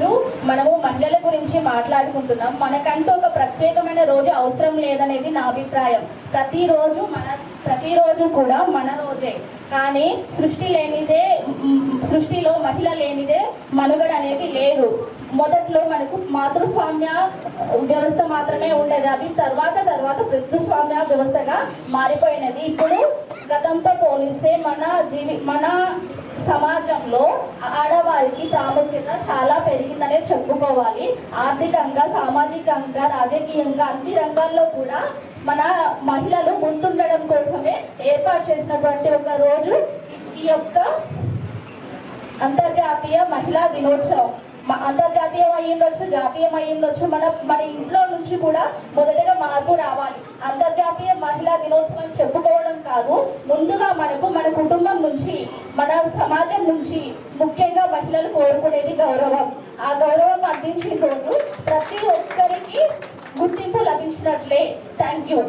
రోజు మనము మహిళల గురించి మాట్లాడుకుంటున్నాం. మనకంటూ ఒక ప్రత్యేకమైన రోజు అవసరం లేదనేది నా అభిప్రాయం. ప్రతిరోజు కూడా మన రోజే. కానీ సృష్టిలో మహిళ లేనిదే మనుగడ అనేది లేదు. మొదట్లో మనకు మాతృస్వామ్య వ్యవస్థ మాత్రమే ఉండేది. అది తర్వాత పితృస్వామ్య వ్యవస్థగా మారిపోయినది. ఇప్పుడు గతంతో పోలిస్తే మన సమాజంలో ఆడవారికి ప్రాముఖ్యత చాలా పెరిగిందనే చెప్పుకోవాలి. ఆర్థికంగా, సామాజికంగా, రాజకీయంగా అన్ని రంగాల్లో కూడా మన మహిళలు ముందుండడం కోసమే ఏర్పాటు చేసినటువంటి ఒక రోజు ఈ యొక్క అంతర్జాతీయ మహిళా దినోత్సవం. అంతర్జాతీయం అయ్యుండొచ్చు, జాతీయం అయ్యుండొచ్చు. మన ఇంట్లో నుంచి కూడా మొదటగా మార్పు రావాలి. అంతర్జాతీయ మహిళా దినోత్సవం అని చెప్పుకోవడం కాదు, ముందుగా మన కుటుంబం నుంచి, మన సమాజం నుంచి ముఖ్యంగా మహిళలు కోరుకునేది గౌరవం. ఆ గౌరవం అందించిన రోజు ప్రతి ఒక్కరికి గుర్తింపు లభించినట్లే. Thank you.